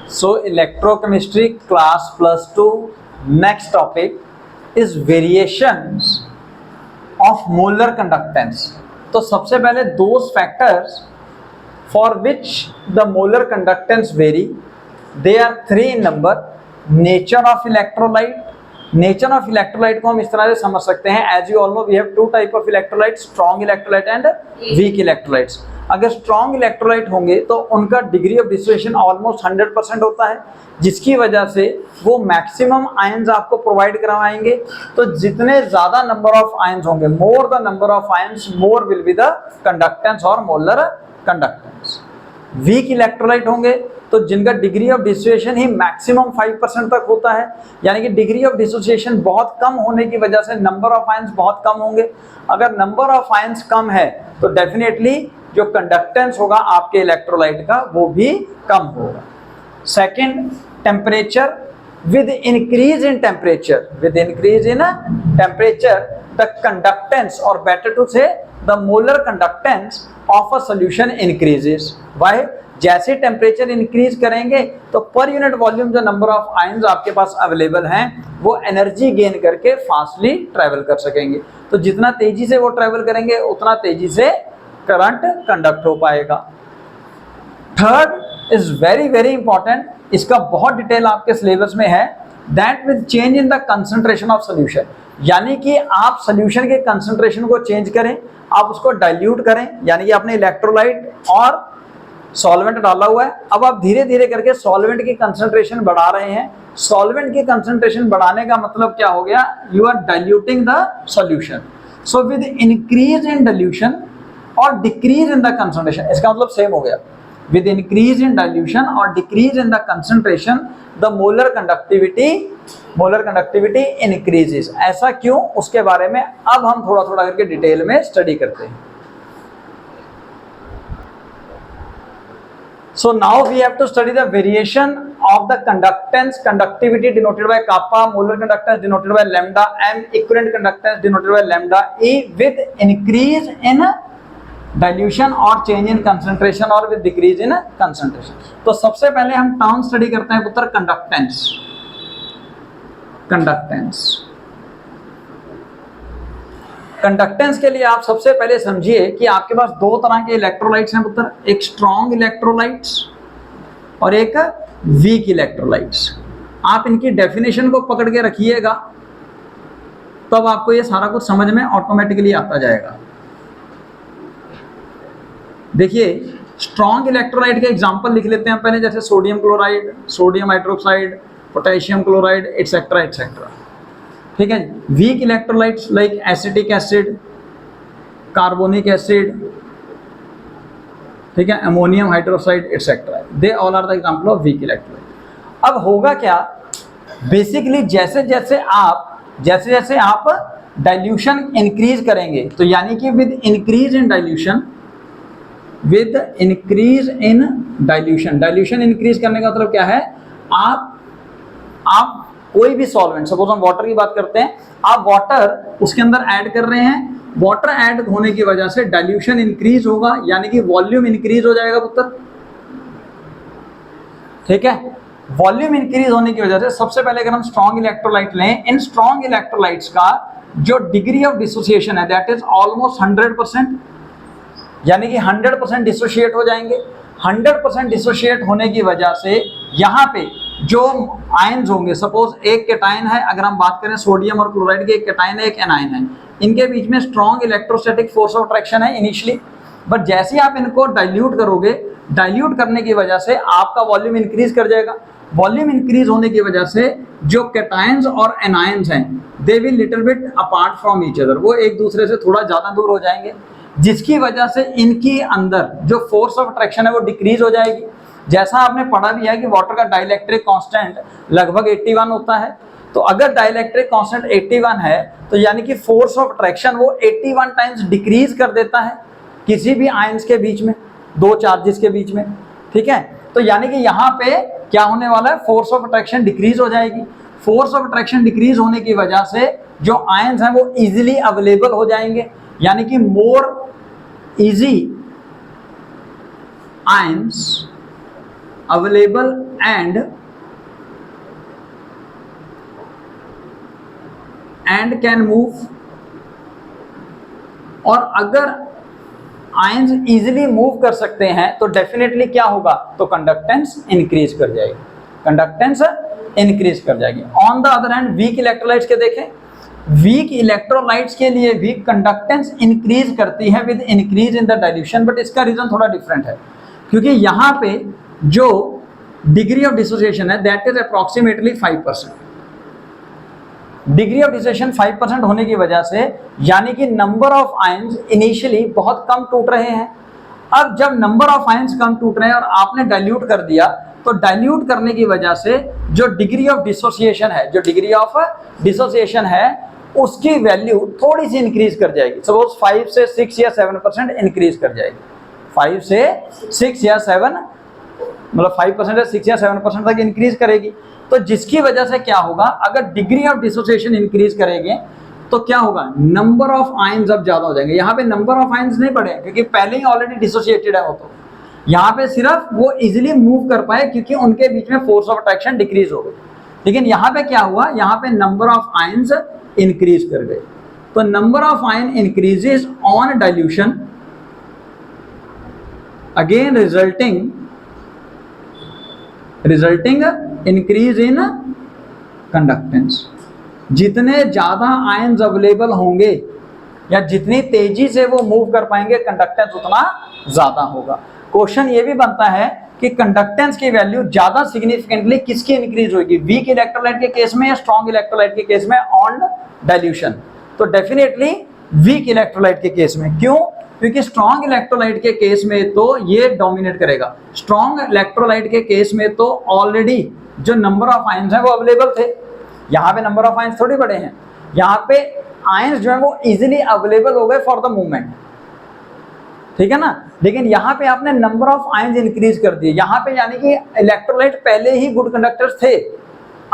So electrochemistry class +2 next topic is variations of molar conductance. तो सबसे पहले those factors for which the molar conductance vary, they are 3 in number. Nature of electrolyte. Nature of electrolyte को हम इस तरह से समझ सकते हैं, as you all know we have 2 type of electrolyte, strong electrolyte and weak electrolytes. अगर strong electrolyte होंगे तो उनका डिग्री ऑफ डिसोसिएशन ऑलमोस्ट 100% होता है, जिसकी वजह से वो मैक्सिमम आयंस आपको प्रोवाइड करवाएंगे. तो जितने ज्यादा नंबर ऑफ आयंस होंगे, more the number of ions more will be the conductance और मोलर कंडक्टेंस. वीक इलेक्ट्रोलाइट होंगे तो जिनका degree of dissociation he maximum 5% तक होता है, यानी कि डिग्री ऑफ डिसोसिएशन बहुत कम होने की वजह से नंबर ऑफ आयंस बहुत कम होंगे. अगर नंबर ऑफ आयंस कम है तो डेफिनेटली जो कंडक्टेंस होगा आपके इलेक्ट्रोलाइट का वो भी कम होगा. Second, temperature. With increase in temperature, the conductance और बेटर टू से the molar conductance of a solution increases. Why? जैसे टेम्परेचर इंक्रीज करेंगे तो पर यूनिट वॉल्यूम जो नंबर ऑफ आयंस आपके पास अवेलेबल हैं वो एनर्जी गेन करके फास्टली ट्रेवल कर सकेंगे. तो जितना तेजी से वो ट्रेवल करेंगे उतना तेजी से करंट कंडक्ट हो पाएगा. Third is very very important, इसका बहुत डिटेल आपके सिलेबस में है. That with change in the concentration of solution, यानी कि आप सोल्यूशन के कंसंट्रेशन को चेंज करें, आप उसको डाइल्यूट करें, यानी कि आपने इलेक्ट्रोलाइट और सॉल्वेंट डाला हुआ है, अब आप धीरे धीरे करके सॉल्वेंट की कंसंट्रेशन बढ़ा रहे हैं. सॉल्वेंट की कंसंट्रेशन बढ़ाने का मतलब क्या हो गया? You are diluting the solution. So with increase in dilution और डिक्रीज इन द कंसंट्रेशन, इसका मतलब सेम हो गया. विद इंक्रीज इन डाइल्यूशन और decrease in the concentration the molar conductivity increases. ऐसा क्यों, उसके बारे में अब हम थोड़ा थोड़ा करके डिटेल में स्टडी करते हैं. So now we have to study the variation of the conductance, conductivity denoted by kappa, molar conductance denoted by lambda m, equivalent conductance denoted by lambda e with increase in dilution और change in concentration और with decrease in concentration. तो सबसे पहले हम term study करते हैं पुत्र conductance. Conductance के लिए आप सबसे पहले समझिए कि आपके पास 2 तरह के इलेक्ट्रोलाइट्स हैं पुत्र, एक स्ट्रॉन्ग इलेक्ट्रोलाइट्स और एक वीक इलेक्ट्रोलाइट्स. आप इनकी डेफिनेशन को पकड़ के रखिएगा तब आपको ये सारा कुछ समझ में ऑटोमेटिकली आता जाएगा. देखिए, स्ट्रॉन्ग इलेक्ट्रोलाइट के एग्जांपल लिख लेते हैं पहले, जैसे sodium chloride, sodium hydroxide, potassium chloride etcetera etcetera. ठीक है. Weak electrolytes like acetic acid, carbonic acid, ठीक है, ammonium hydroxide etcetera, they all are the example of weak electrolyte. अब होगा क्या, बेसिकली जैसे जैसे आप डाइल्यूशन इंक्रीज करेंगे, तो यानी कि with increase in dilution increase करने का मतलब क्या है, आप कोई भी सॉल्वेंट, सपोज हम वाटर की बात करते हैं, आप वाटर उसके अंदर ऐड कर रहे हैं, वाटर ऐड होने की वजह से डाइल्यूशन इंक्रीज होगा, यानी कि वॉल्यूम इंक्रीज हो जाएगा पुत्र. ठीक है. वॉल्यूम इंक्रीज होने की वजह से सबसे पहले अगर हम स्ट्रॉन्ग इलेक्ट्रोलाइट लें, इन स्ट्रॉन्ग इलेक्ट्रोलाइट्स का जो डिग्री ऑफ डिसोसिएशन है दैट इज ऑलमोस्ट 100%, यानी कि 100% डिसोशिएट हो जाएंगे. 100% डिसोशिएट होने की वजह से यहाँ पे जो आयंस होंगे, सपोज एक कैटायन है, अगर हम बात करें सोडियम और क्लोराइड के, एक कैटायन है एक एनायन है, इनके बीच में strong electrostatic force of attraction है इनिशियली, बट जैसे ही आप इनको डाइल्यूट करोगे, डाइल्यूट करने की वजह से आपका वॉल्यूम इंक्रीज कर जाएगा. वॉल्यूम इंक्रीज होने की वजह से जो कैटायंस और एनायंस हैं they will little bit apart from each other, वो एक दूसरे से थोड़ा ज्यादा दूर हो जाएंगे, जिसकी वजह से इनकी अंदर जो फोर्स ऑफ अट्रैक्शन है वो डिक्रीज हो जाएगी. जैसा आपने पढ़ा भी है कि वाटर का डाइलेक्ट्रिक कांस्टेंट लगभग 81 होता है, तो अगर डाइलेक्ट्रिक कांस्टेंट 81 है तो यानी कि फोर्स ऑफ अट्रैक्शन वो 81 टाइम्स डिक्रीज कर देता है किसी भी आयंस के बीच में, 2 चार्जेस के बीच में. ठीक है. तो यानी कि यहाँ पे क्या होने वाला है, फोर्स ऑफ अट्रैक्शन डिक्रीज हो जाएगी. फोर्स ऑफ अट्रैक्शन डिक्रीज होने की वजह से जो आयंस हैं वो इजीली अवेलेबल हो जाएंगे, यानी कि more easy ions available and can move, और अगर आयंस इजीली मूव कर सकते हैं तो डेफिनेटली क्या होगा, तो कंडक्टेंस इंक्रीज कर जाएगी, कंडक्टेंस इंक्रीज कर जाएगी। On the other hand weak electrolytes के देखें, वीक इलेक्ट्रोलाइट्स के लिए भी कंडक्टेंस इंक्रीज करती है with increase in the dilution, but इसका रीजन थोड़ा डिफरेंट है, क्योंकि यहाँ पे जो डिग्री ऑफ डिसोसिएशन है that is approximately 5%। Degree of dissociation 5% होने की वजह से यानी कि नंबर ऑफ आयंस इनिशियली बहुत कम टूट रहे हैं। अब जब नंबर ऑफ आयंस कम टूट रहे हैं और आपने डाइल्यूट कर दिया, तो डाइल्यूट करने की वजह से जो डिग्री ऑफ डिसोसिएशन है, जो डिग्री ऑफ डिसोसिएशन है उसकी वैल्यू थोड़ी सी इंक्रीज कर जाएगी। सपोज 5 से 6 या 7% इंक्रीज कर जाएगी, 5 से 6 या 7, मतलब 5% से 6 या 7% तक इंक्रीज करेगी। तो जिसकी वजह से क्या होगा, अगर डिग्री ऑफ डिसोसिएशन इंक्रीज करेंगे तो क्या होगा, नंबर ऑफ आयंस अब ज्यादा हो जाएंगे। यहाँ पे नंबर ऑफ आयंस नहीं बढ़े क्योंकि पहले ही ऑलरेडी डिसोसिएटेड है वो, तो यहाँ पे सिर्फ वो इजीली मूव कर पाए क्योंकि उनके बीच में फोर्स ऑफ अट्रैक्शन डिक्रीज हो गई। लेकिन यहाँ पे क्या हुआ, यहाँ पे नंबर ऑफ आयंस इंक्रीज कर गए। तो number of ion increases on dilution, again resulting increase in conductance. जितने ज्यादा आयंस अवेलेबल होंगे या जितनी तेजी से वो मूव कर पाएंगे कंडक्टेंस उतना ज्यादा होगा। क्वेश्चन ये भी बनता है कि कंडक्टेंस की वैल्यू ज्यादा सिग्निफिकेंटली किसकी इंक्रीज होगी, वीक इलेक्ट्रोलाइट के केस में या स्ट्रॉन्ग इलेक्ट्रोलाइट के केस में ऑन डाइल्यूशन? तो डेफिनेटली वीक इलेक्ट्रोलाइट के केस में। क्यों? क्योंकि स्ट्रॉन्ग इलेक्ट्रोलाइट के केस में तो ये डोमिनेट करेगा। स्ट्रॉन्ग इलेक्ट्रोलाइट के केस में तो ऑलरेडी जो नंबर ऑफ आयंस है वो अवेलेबल थे, यहाँ पे नंबर ऑफ आयंस थोड़ी बड़े हैं, यहाँ पे आयंस जो है वो इजीली अवेलेबल हो गए फॉर द मूवमेंट, ठीक है ना। लेकिन यहाँ पे आपने नंबर ऑफ आयंस इंक्रीज कर दिए, यहाँ पे यानी कि इलेक्ट्रोलाइट पहले ही गुड कंडक्टर्स थे,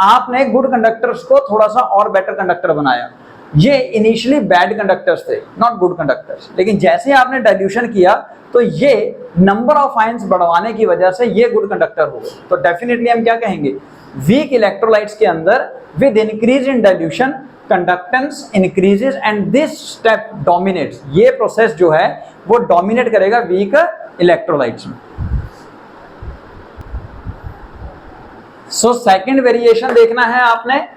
आपने गुड कंडक्टर्स को थोड़ा सा और बेटर कंडक्टर बनाया। ये इनिशियली बैड कंडक्टर्स थे, नॉट गुड कंडक्टर्स, लेकिन जैसे आपने डाइल्यूशन किया तो ये नंबर ऑफ आयंस बढ़वाने की वजह से ये गुड कंडक्टर हो गए। तो डेफिनेटली हम क्या कहेंगे, वीक इलेक्ट्रोलाइट्स के अंदर with increase in dilution conductance increases and this step dominates. ये प्रोसेस जो है वो डोमिनेट करेगा वीक इलेक्ट्रोलाइट्स में। सो सेकंड वेरिएशन देखना है आपने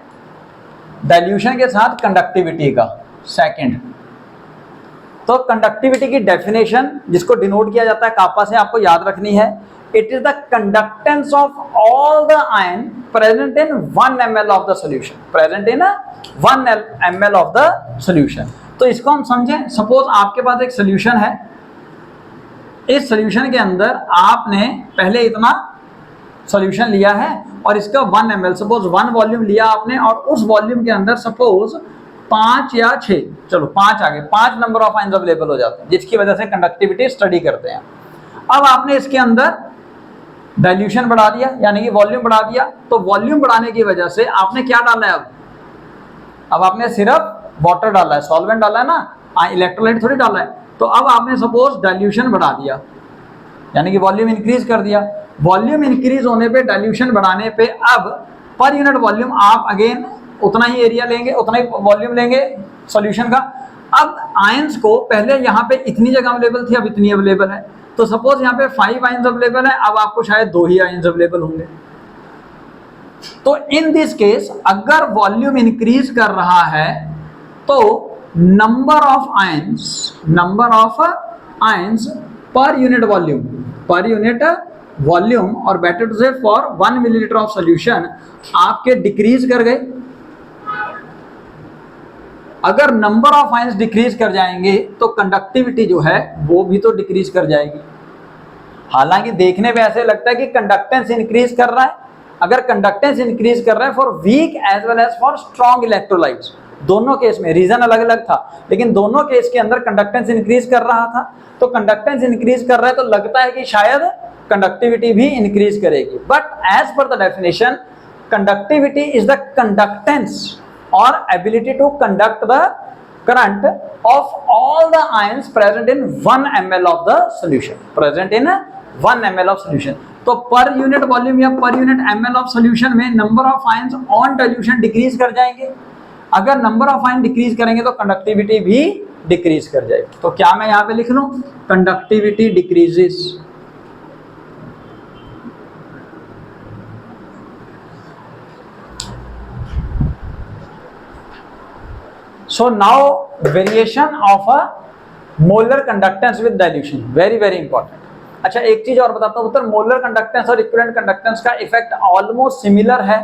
डाइल्यूशन के साथ कंडक्टिविटी का। सेकंड, तो कंडक्टिविटी की डेफिनेशन जिसको डिनोट किया जाता है कापा से, आपको याद रखनी है। It is the conductance of all the ion present in 1 ml of the solution, present in 1 ml of the solution. तो इसको हम समझें, सपोज आपके पास एक सॉल्यूशन है, इस सॉल्यूशन के अंदर आपने पहले इतना सॉल्यूशन लिया है और इसका 1 ml, सपोज 1 वॉल्यूम लिया आपने, और उस वॉल्यूम के अंदर सपोज 5 या 6, चलो 5 आ गए, 5 नंबर ऑफ आयंस अवेलेबल हो जाते हैं, जिसकी वजह से कंडक्टिविटी स्टडी करते हैं। अब आपने इसके अंदर डाइल्यूशन बढ़ा दिया, यानी कि वॉल्यूम बढ़ा दिया। तो वॉल्यूम बढ़ाने की वजह से आपने क्या डाला है, अब आपने सिर्फ वाटर डाला है, सॉल्वेंट डाला है ना, इलेक्ट्रोलाइट थोड़ी डाला है। तो अब आपने सपोज डाइल्यूशन बढ़ा दिया, यानी कि वॉल्यूम इंक्रीज कर दिया। वॉल्यूम इंक्रीज होने पे, डाइल्यूशन बढ़ाने पे, अब पर यूनिट वॉल्यूम आप अगेन उतना ही एरिया लेंगे, उतना ही वॉल्यूम लेंगे सॉल्यूशन का। अब आयंस को पहले यहाँ पे इतनी जगह अवेलेबल थी, अब इतनी अवेलेबल है। तो सपोज यहाँ पे 5 आयंस अवेलेबल है, अब आपको शायद 2 ही आयंस अवेलेबल होंगे। तो इन दिस केस अगर वॉल्यूम इंक्रीज कर रहा है तो नंबर ऑफ आयंस पर यूनिट वॉल्यूम और बेटर टू से फॉर 1 मिलीलीटर ऑफ सॉल्यूशन आपके डिक्रीज कर गए। अगर नंबर ऑफ आयंस डिक्रीज कर जाएंगे तो कंडक्टिविटी जो है वो भी तो डिक्रीज कर जाएगी। हालांकि देखने पे ऐसे लगता है कि कंडक्टेंस इंक्रीज कर रहा है। अगर कंडक्टेंस इंक्रीज कर रहा है for weak as well as for strong electrolytes, दोनों केस में रीजन अलग अलग था, लेकिन दोनों केस के अंदर कंडक्टेंस इंक्रीज कर रहा था। तो कंडक्टेंस इंक्रीज कर रहा है तो लगता है कि शायद कंडक्टिविटी भी इंक्रीज करेगी। But as per the definition conductivity is the conductance or ability to conduct the current of all the ions present in 1 ml of the solution, present in 1 ml of solution. तो per unit volume या per unit ml of solution में number of ions on dilution decrease कर जाएंगे। अगर number of ion decrease करेंगे तो conductivity भी decrease कर जाएगी। तो क्या मैं यहां पे लिख लूं, conductivity decreases. So now variation of a molar conductance with dilution, very very important। अच्छा एक चीज और बताता हूं, उत्तर मोलर कंडक्टेंस और इक्विवेलेंट कंडक्टेंस का इफेक्ट ऑलमोस्ट सिमिलर है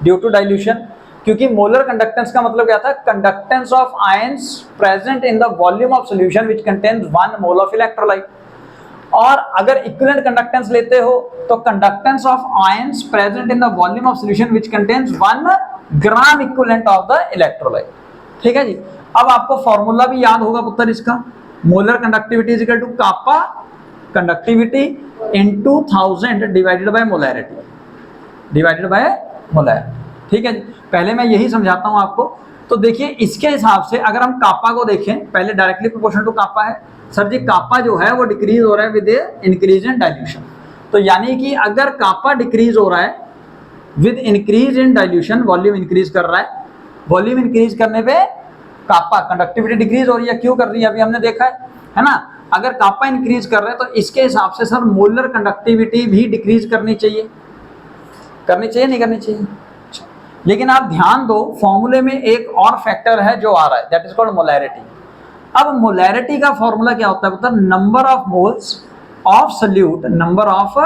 ड्यू टू डाइल्यूशन। क्योंकि मोलर कंडक्टेंस का मतलब क्या था, conductance of ions present in the volume of solution which contains 1 mole of electrolyte. और अगर इक्विवेलेंट कंडक्टेंस लेते हो तो conductance of ions present in the volume of solution which contains 1 gram equivalent of the electrolyte. ठीक है जी। अब आपको formula भी याद होगा पुत्र इसका, molar conductivity is equal to kappa conductivity into 1000 divided by molarity, divided by molarity. ठीक है जी। पहले मैं यही समझाता हूं आपको। तो देखिए इसके हिसाब से अगर हम कापा को देखें, पहले डायरेक्टली प्रोपोर्शनल टू कापा है सर जी, कापा जो है वो डिक्रीज हो रहा है विद इंक्रीज इन डाइल्यूशन। तो यानी कि अगर कापा डिक्रीज हो रहा है with increase in dilution, volume increase कर रहा है, वॉल्यूम इंक्रीज करने पे कापा कंडक्टिविटी डिक्रीज हो रही है। क्यों कर रही है अभी हमने देखा है ना। अगर कापा इंक्रीज कर रहे हैं तो इसके हिसाब से सर मोलर कंडक्टिविटी भी डिक्रीज करनी चाहिए, करनी चाहिए नहीं करनी चाहिए। लेकिन आप ध्यान दो फॉर्मूले में एक और फैक्टर है जो आ रहा है, दैट इज कॉल्ड मोलैरिटी। अब मोलैरिटी का फॉर्मूला क्या होता है मतलब number of moles of solute, number of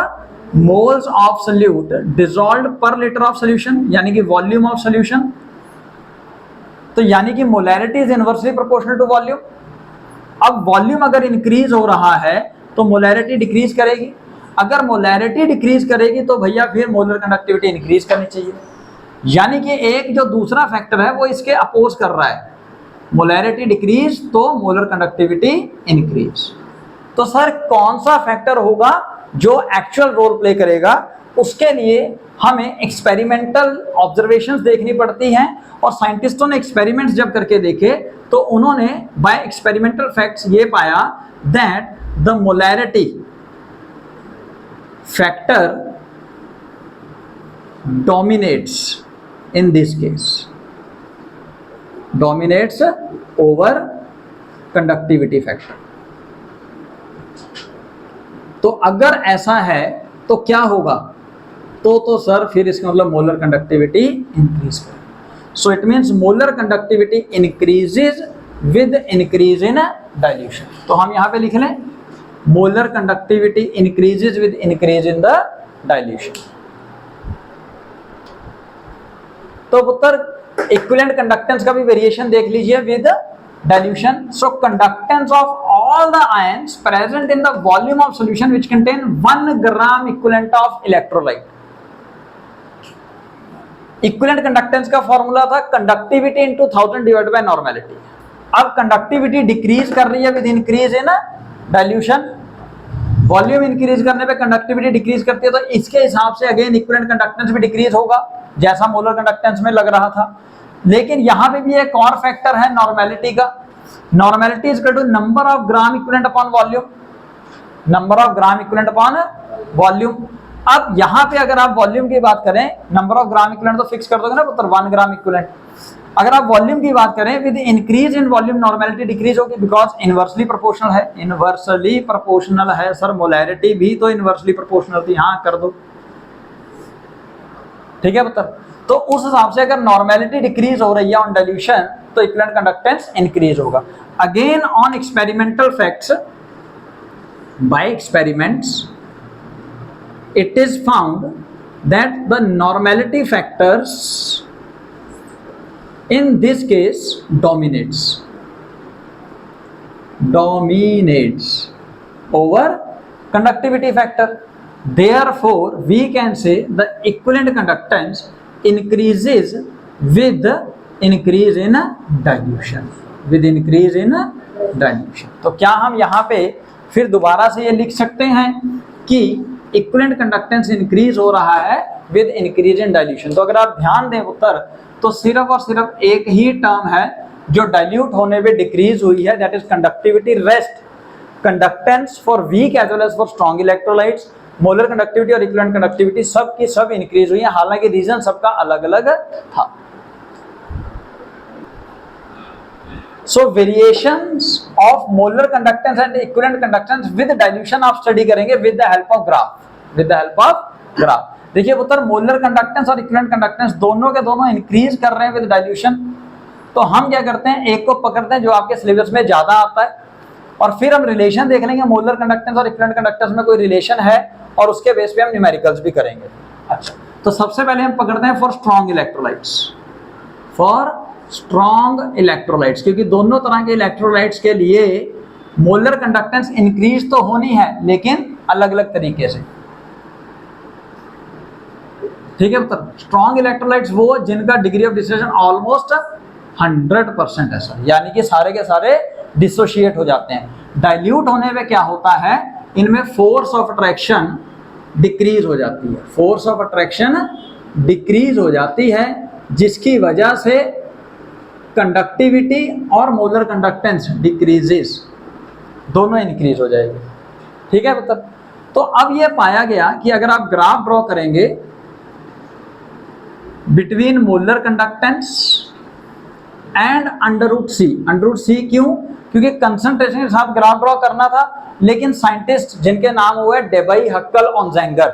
moles of solute dissolved per litre of solution, यानी कि वॉल्यूम ऑफ सोल्यूशन। तो यानी कि molarity is inversely proportional to volume. अब वॉल्यूम अगर इंक्रीज हो रहा है तो मोलैरिटी डिक्रीज करेगी। अगर मोलैरिटी डिक्रीज करेगी तो भैया फिर मोलर कंडक्टिविटी इंक्रीज करनी चाहिए। यानी कि एक जो दूसरा फैक्टर है वो इसके अपोज कर रहा है, मोलैरिटी डिक्रीज तो मोलर कंडक्टिविटी इंक्रीज। तो सर कौन सा फैक्टर होगा जो एक्चुअल रोल प्ले करेगा, उसके लिए हमें एक्सपेरिमेंटल ऑब्जर्वेशंस देखनी पड़ती हैं। और साइंटिस्टों ने एक्सपेरिमेंट्स जब करके देखे तो उन्होंने बाय एक्सपेरिमेंटल फैक्ट्स ये पाया that the molarity factor dominates in this case, dominates over conductivity factor. तो अगर ऐसा है तो क्या होगा, तो सर फिर इसका मतलब मोलर कंडक्टिविटी इंक्रीज करेगी। So it means molar conductivity increases with increase in dilution. तो हम यहां पे लिख लें molar conductivity increases with increase in the dilution. तो पुत्र इक्विवेलेंट कंडक्टेंस का भी वेरिएशन देख लीजिए with dilution. So conductance of all the ions present in the volume of solution which contain 1 gram equivalent of electrolyte. Equivalent conductance का formula था conductivity into 1000 divided bye normality. अब conductivity decrease कर रही है with increase in dilution, volume increase करने पे conductivity decrease करती है। तो इसके हिसाब से अगेन इक्विवेलेंट कंडक्टेंस भी डिक्रीज होगा जैसा मोलर कंडक्टेंस में लग रहा था। लेकिन यहां पे भी एक और फैक्टर है नॉर्मेलिटी का। Normality is equal to number of gram equivalent upon volume, number of gram equivalent upon volume. अब यहां पे अगर आप वॉल्यूम की बात करें, नंबर ऑफ ग्राम इक्विवेलेंट तो फिक्स कर दोगे ना पुत्र 1 ग्राम इक्विवेलेंट। अगर आप वॉल्यूम की बात करें with increase in volume normality decrease होगी बिकॉज इनवर्सली प्रोपोर्शनल है, इनवर्सली प्रोपोर्शनल है सर। मोलैरिटी भी तो इनवर्सली प्रोपोर्शनल थी, हाँ कर दो, ठीक है पुत्र। तो उस हिसाब से अगर नॉर्मेलिटी डिक्रीज हो रही है ऑन डाइल्यूशन तो इक्विवेलेंट कंडक्टेंस इंक्रीज होगा। Again on experimental facts, by experiments it is found that the normality factors in this case dominates over conductivity factor. Therefore we can say the equivalent conductance increases with increase in dilution, with increase in dilution। तो क्या हम यहाँ पे फिर दोबारा से ये लिख सकते हैं कि इक्विवेलेंट कंडक्टेंस इंक्रीज हो रहा है विद इंक्रीज इन डाइल्यूशन। तो अगर आप ध्यान दें उत्तर तो सिर्फ और सिर्फ एक ही टर्म है जो डाइल्यूट होने पे डिक्रीज हुई है, that is conductivity rest. Conductance for weak as well as for strong electrolytes, molar conductivity और इक्विवेलेंट कंडक्टिविटी सब की सब इंक्रीज हुई है, हालांकि रीजन सबका अलग अलग था। So variations of molar conductance and equivalent conductance with dilution आप स्टडी करेंगे with the help of graph, with the help of graph. देखिए पुत्र, मोलर कंडक्टेंस और इक्विवेलेंट कंडक्टेंस दोनों के दोनों इंक्रीज कर रहे हैं विद डाइल्यूशन। तो हम क्या करते हैं, एक को पकड़ते हैं जो आपके सिलेबस में ज्यादा आता है, और फिर हम रिलेशन देख लेंगे मोलर कंडक्टेंस और इक्विवेलेंट कंडक्टेंस में कोई रिलेशन है, और उसके बेस पे हम न्यूमेरिकल्स भी करेंगे। अच्छा, तो सबसे पहले हम पकड़ते हैं for strong electrolytes, for strong electrolytes, क्योंकि दोनों तरह के इलेक्ट्रोलाइट्स के लिए मोलर कंडक्टेंस इंक्रीज तो होनी है, लेकिन अलग अलग तरीके से। ठीक है पुत्र, स्ट्रॉन्ग इलेक्ट्रोलाइट्स वो जिनका डिग्री ऑफ डिसोसिएशन ऑलमोस्ट 100% है सर, यानी कि सारे के सारे डिसोशिएट हो जाते हैं। डाइल्यूट होने में क्या होता है, इनमें फोर्स ऑफ अट्रैक्शन डिक्रीज हो जाती है, फोर्स ऑफ अट्रैक्शन डिक्रीज हो जाती है, जिसकी वजह से कंडक्टिविटी और मोलर कंडक्टेंस डिक्रीजेस, दोनों इंक्रीज हो जाएगी। ठीक है पुत्र, तो अब यह पाया गया कि अगर आप ग्राफ ड्रॉ करेंगे between molar conductance and under root C, क्यों? क्योंकि कंसंट्रेशन के साथ ग्राफ ड्रॉ करना था, लेकिन साइंटिस्ट जिनके नाम हुए डेबाई, हक्कल, ऑनजेंगर,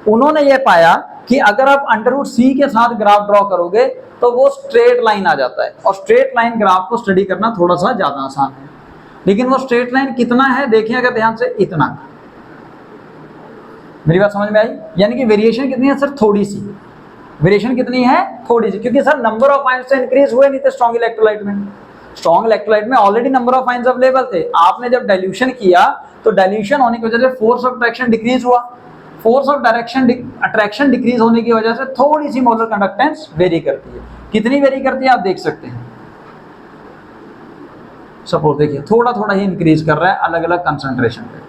उन्होंने ये पाया कि अगर आप अंडर रूट सी के साथ ग्राफ ड्रॉ करोगे तो वो स्ट्रेट लाइन आ जाता है, और स्ट्रेट लाइन ग्राफ को स्टडी करना थोड़ा सा ज्यादा आसान है। लेकिन वो स्ट्रेट लाइन कितना है, देखिए अगर ध्यान से, इतना। मेरी बात समझ में आई? यानी कि वेरिएशन कितनी है सर? थोड़ी सी वेरिएशन, कितनी है? थोड़ी सी, क्योंकि सर नंबर ऑफ आयंस तो इंक्रीज हुए नहीं थे स्ट्रॉन्ग इलेक्ट्रोलाइट में। स्ट्रॉन्ग इलेक्ट्रोलाइट में already number of ions available थे, आपने जब डाइल्यूशन किया तो डाइल्यूशन होने की वजह से फोर्स ऑफ अट्रैक्शन डिक्रीज हुआ, फोर्स ऑफ अट्रैक्शन डिक्रीज होने की वजह से थोड़ी सी मोलर कंडक्टेंस वेरी करती है। कितनी वेरी करती है आप देख सकते हैं, सपोज देखिए थोड़ा थोड़ा ही इंक्रीज कर रहा है अलग अलग कंसंट्रेशन पे,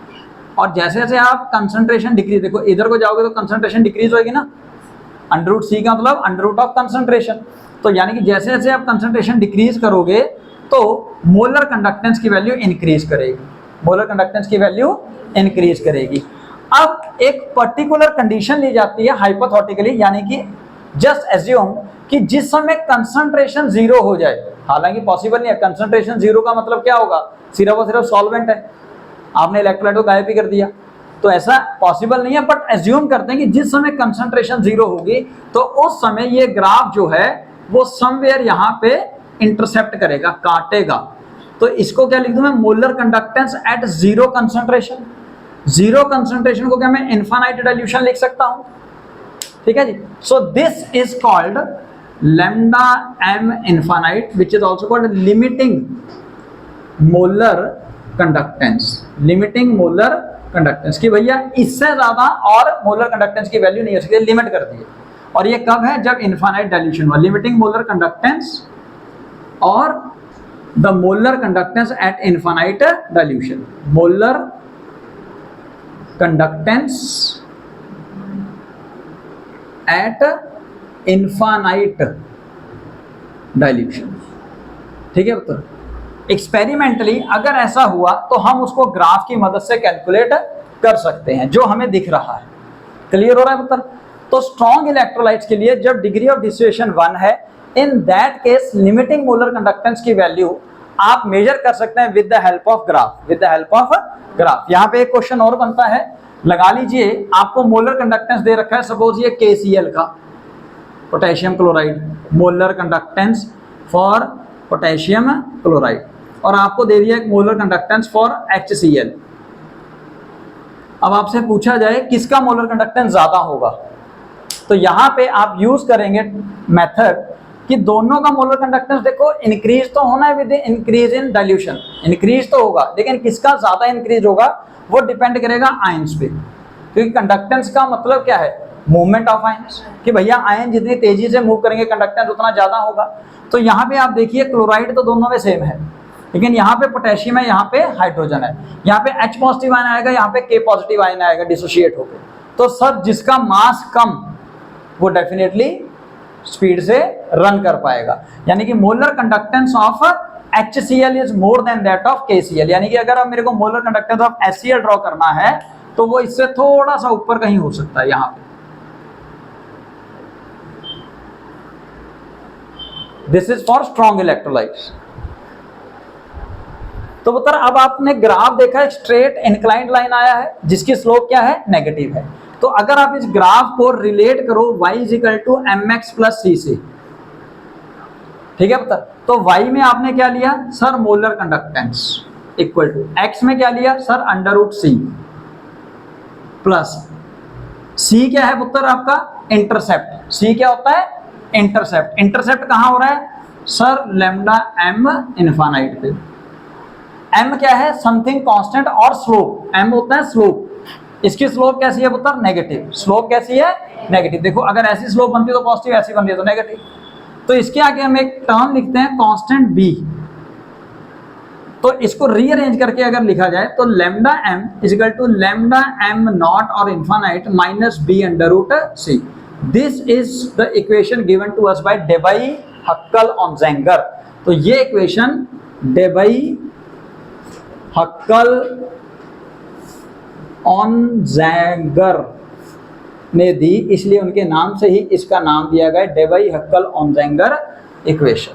और जैसे जैसे आप कंसंट्रेशन डिक्रीज, देखो इधर को जाओगे तो कंसंट्रेशन डिक्रीज होगी ना, अंडर रूट सी का मतलब अंडर रूट ऑफ कंसंट्रेशन। तो यानी कि जैसे जैसे आप कंसंट्रेशन डिक्रीज करोगे तो मोलर कंडक्टेंस की वैल्यू इंक्रीज करेगी, मोलर कंडक्टेंस की वैल्यू इंक्रीज करेगी। अब एक पर्टिकुलर कंडीशन ली जाती है हाइपोथेटिकली, यानी कि जस्ट एज्यूम कि जिस समय कंसंट्रेशन जीरो हो जाए, हालांकि पॉसिबल नहीं है, कंसंट्रेशन जीरो का मतलब क्या होगा, सिर्फ और सिर्फ सॉल्वेंट है, आपने इलेक्ट्रोलाइट को गायब ही कर दिया, तो ऐसा पॉसिबल नहीं है। बट एज्यूम करते हैं कि जिस समय कंसंट्रेशन जीरो होगी तो उस समय ये ग्राफ जो है वो समवेयर यहाँ पे इंटरसेप्ट करेगा, काटेगा। तो इसको क्या लिख दूं मैं, molar conductance at zero concentration. Zero concentration को क्या मैं इनफाइनाइट डाइल्यूशन लिख सकता हूं, ठीक है जी। So this is called lambda M infinite, which is also called limiting molar conductance, limiting molar conductance की भैया इससे ज्यादा और मोलर कंडक्टेंस की वैल्यू नहीं हो सकती, लिमिट कर दी है। और ये कब है, जब इनफाइनाइट डाइल्यूशन हुआ। लिमिटिंग मोलर कंडक्टेंस और the molar conductance eight infinite dilution, molar conductance eight infinite dilution, ठीक है पुत्र। एक्सपेरिमेंटली अगर ऐसा हुआ तो हम उसको ग्राफ की मदद से कैलकुलेट कर सकते हैं, जो हमें दिख रहा है। क्लियर हो रहा है पुत्र? तो स्ट्रॉन्ग इलेक्ट्रोलाइट्स के लिए जब डिग्री ऑफ डिसोसिएशन 1 है, in that case limiting molar conductance की वैल्यू आप मेजर कर सकते हैं with the help of graph, with the help of graph. यहाँ पे एक क्वेश्चन और बनता है, लगा लीजिए आपको मोलर कंडक्टेंस दे रखा है, सपोज ये KCl का, potassium chloride, molar conductance for potassium chloride, और आपको दे दिया एक मोलर कंडक्टेंस फॉर HCl। अब आपसे पूछा जाए किसका मोलर कंडक्टेंस ज्यादा होगा, तो यहां पे आप यूज करेंगे मेथड कि दोनों का मोलर कंडक्टेंस देखो इंक्रीज तो होना है with increase in dilution, increase तो होगा, लेकिन किसका ज्यादा इंक्रीज होगा वो डिपेंड करेगा आयंस पे, क्योंकि कंडक्टेंस का मतलब क्या है, मूवमेंट ऑफ आयंस, कि भैया आयन जितनी तेजी से मूव करेंगे कंडक्टेंस उतना ज्यादा होगा। तो यहाँ पे आप देखिए क्लोराइड तो दोनों में सेम है, लेकिन यहाँ पे पोटेशियम है, यहाँ पे हाइड्रोजन है, यहाँ पे H पॉजिटिव आयन आएगा, यहाँ पे K पॉजिटिव आयन आएगा डिसोशिएट होकर। तो सर जिसका मास कम वो डेफिनेटली स्पीड से रन कर पाएगा, यानी कि molar conductance of HCl is more than that of KCl, यानी कि अगर अब मेरे को molar conductance of HCl draw करना है तो वो इससे थोड़ा सा ऊपर कहीं हो सकता है यहां पे। This is for strong electrolytes. तो पुत्र अब आपने ग्राफ देखा है, स्ट्रेट इंक्लाइंड लाइन आया है जिसकी स्लोप क्या है, नेगेटिव है। तो अगर आप इस ग्राफ को रिलेट करो y equal to mx plus c से, ठीक है पुत्र, तो y में आपने क्या लिया sir, molar conductance equal to x में क्या लिया sir, under root c plus c क्या है पुत्र आपका, इंटरसेप्ट। c क्या होता है, इंटरसेप्ट। इंटरसेप्ट कहां हो रहा है सर, लैम्डा m इनफाइनाइट पे। m क्या है, समथिंग कांस्टेंट और स्लोप, m होता है स्लोप। इसकी स्लोप कैसी है पुत्र, नेगेटिव। स्लोप कैसी है, नेगेटिव। देखो अगर ऐसी स्लोप बनती है तो पॉजिटिव, ऐसी बनती है तो नेगेटिव। तो इसके आगे हम एक टर्म लिखते हैं कांस्टेंट b। तो इसको रीअरेंज करके अगर लिखा जाए तो lambda m equal to lambda m nought और infinite minus b under root c। This is the equation given to us by Debye Huckel Onsager. तो ये इक्वेशन डेबाई हक्कल ऑन ज़ेंगर ने दी, इसलिए उनके नाम से ही इसका नाम दिया गया डेबाई हक्कल ऑन ज़ेंगर इक्वेशन।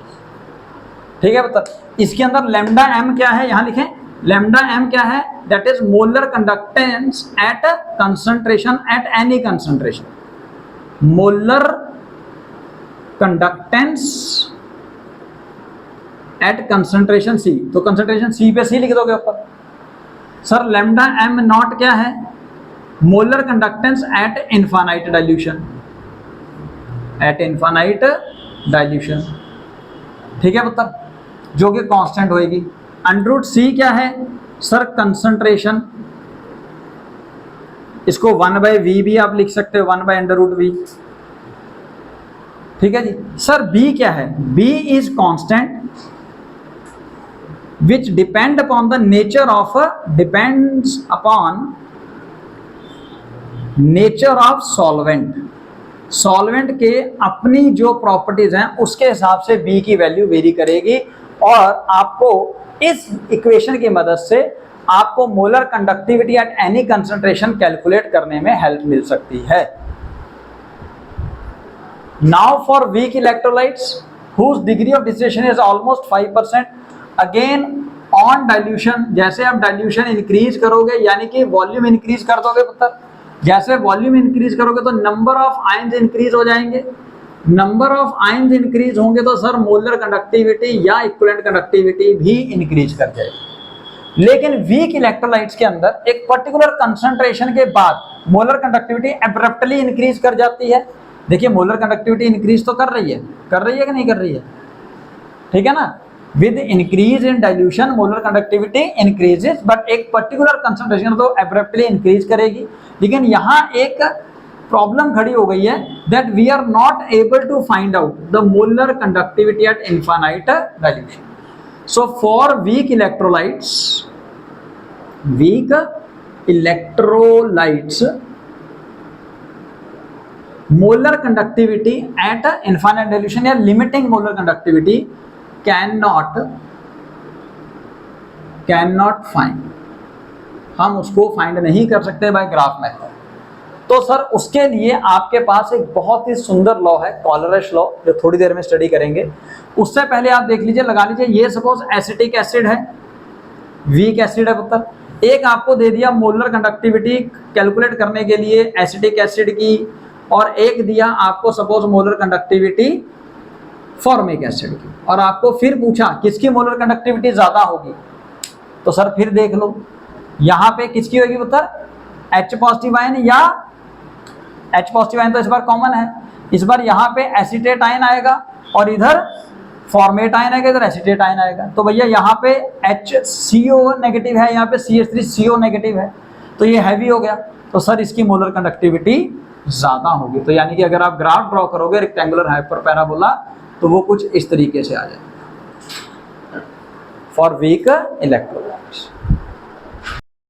ठीक है बता, इसके अंदर लैम्डा m क्या है, यहां लिखें लैम्डा m क्या है, that is molar conductance at concentration at any concentration. Molar conductance at concentration C। तो कंसंट्रेशन C पे C लिख दोगे ऊपर। सर लैम्डा m नॉट क्या है, molar conductance eight infinite dilution, eight infinite dilution. ठीक है पुत्र, जो कि कांस्टेंट होएगी। अंडर रूट C क्या है सर, कंसंट्रेशन। इसको 1/v भी आप लिख सकते हो, 1/√v। ठीक है जी। सर B क्या है, B is constant which depends upon the nature of solvent। Solvent के अपनी जो प्रॉपर्टीज हैं उसके हिसाब से B की वैल्यू वेरी करेगी, और आपको इस इक्वेशन की मदद से आपको molar conductivity eight any concentration calculate करने में हेल्प मिल सकती है। Now for weak electrolytes whose degree of dissociation is almost 5%, again on dilution, जैसे आप डाइल्यूशन इंक्रीज करोगे यानी कि वॉल्यूम इंक्रीज कर दोगे पुत्र, जैसे वॉल्यूम इंक्रीज करोगे तो नंबर ऑफ आयंस इंक्रीज हो जाएंगे। नंबर ऑफ आयंस इंक्रीज होंगे तो सर मोलर कंडक्टिविटी या इक्विवेलेंट कंडक्टिविटी भी इंक्रीज कर जाएगी। लेकिन वीक इलेक्ट्रोलाइट्स के अंदर एक पर्टिकुलर कंसंट्रेशन के बाद मोलर कंडक्टिविटी एब्रप्टली इंक्रीज कर जाती है। देखिए मोलर कंडक्टिविटी इंक्रीज तो कर रही है कि नहीं कर रही है, ठीक है ना। With increase in dilution molar conductivity increases, but एक पर्टिकुलर कंसंट्रेशन तो एब्रप्टली इंक्रीज करेगी। लेकिन यहाँ एक प्रॉब्लम खड़ी हो गई है, that we are not able to find out the molar conductivity at infinite dilution. So for weak electrolytes molar conductivity at infinite dilution या limiting molar conductivity cannot find, हम उसको फाइंड नहीं कर सकते बाय ग्राफ मेथड। तो sir उसके लिए आपके पास एक बहुत ही सुंदर लॉ है, कॉलरश लॉ, जो थोड़ी देर में स्टडी करेंगे। उससे पहले आप देख लीजिए, लगा लीजिए, ये सपोज एसिटिक एसिड है, वीक एसिड है पुत्र। एक आपको दे दिया मोलर कंडक्टिविटी कैलकुलेट करने के लिए एसिटिक एसिड की, और एक दिया आपको suppose molar conductivity formic acid की, और आपको फिर पूछा किसकी मोलर कंडक्टिविटी ज्यादा होगी। तो सर फिर देख लो, यहां पे किसकी होगी पुत्र, H पॉजिटिव आयन, या H पॉजिटिव आयन तो इस बार कॉमन है, इस बार यहाँ पे एसिटेट आयन आएगा और इधर फॉर्मेट आयन आएगा, इधर एसिटेट आयन आएगा। तो भैया यहाँ पे HCO नेगेटिव है, यहाँ पे CH3CO नेगेटिव है, तो ये हैवी हो गया। तो सर इसकी मोलर कंडक्टिविटी ज्यादा होगी। तो यानी कि अगर आप ग्राफ ड्रॉ करोगे रेक्टेंगुलर हाइपर पैराबोला तो वो कुछ इस तरीके से आ जाएगा फॉर वीक इलेक्ट्रोलाइट्स।